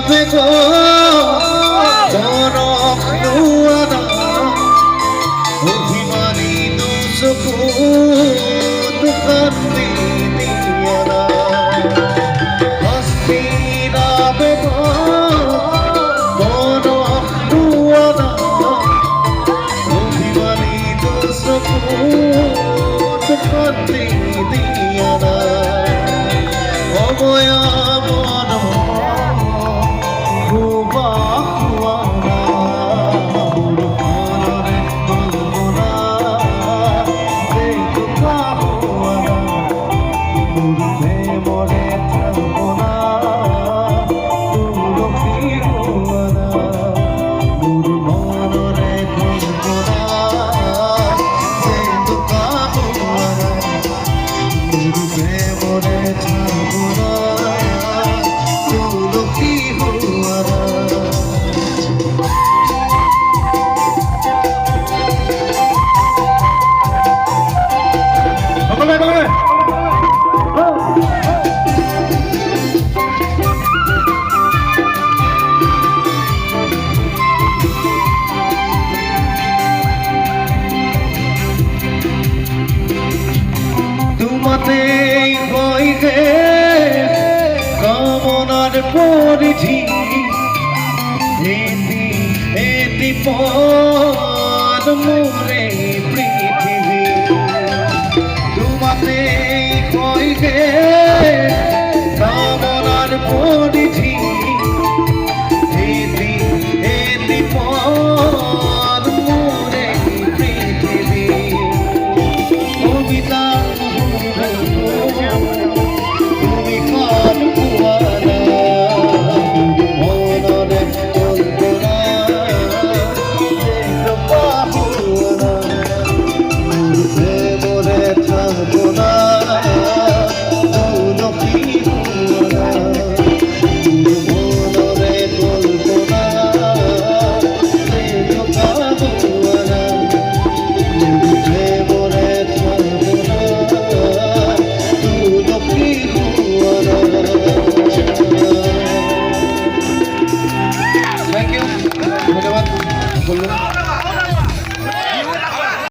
যাবে গো বরফ দুয়ারা অভিমানী দুচকু দুকান্দি দিয়ারা অস্থির আবেগ বরফ দুয়ারা অভিমানী দুচকু দুকান্দি দিয়ারা অবয়া তোমাতেই হই গে কামনার পরিধি এটি এটি পদ মোরে পৃথিবী তোমাতেই হই গে কামনার পরিধি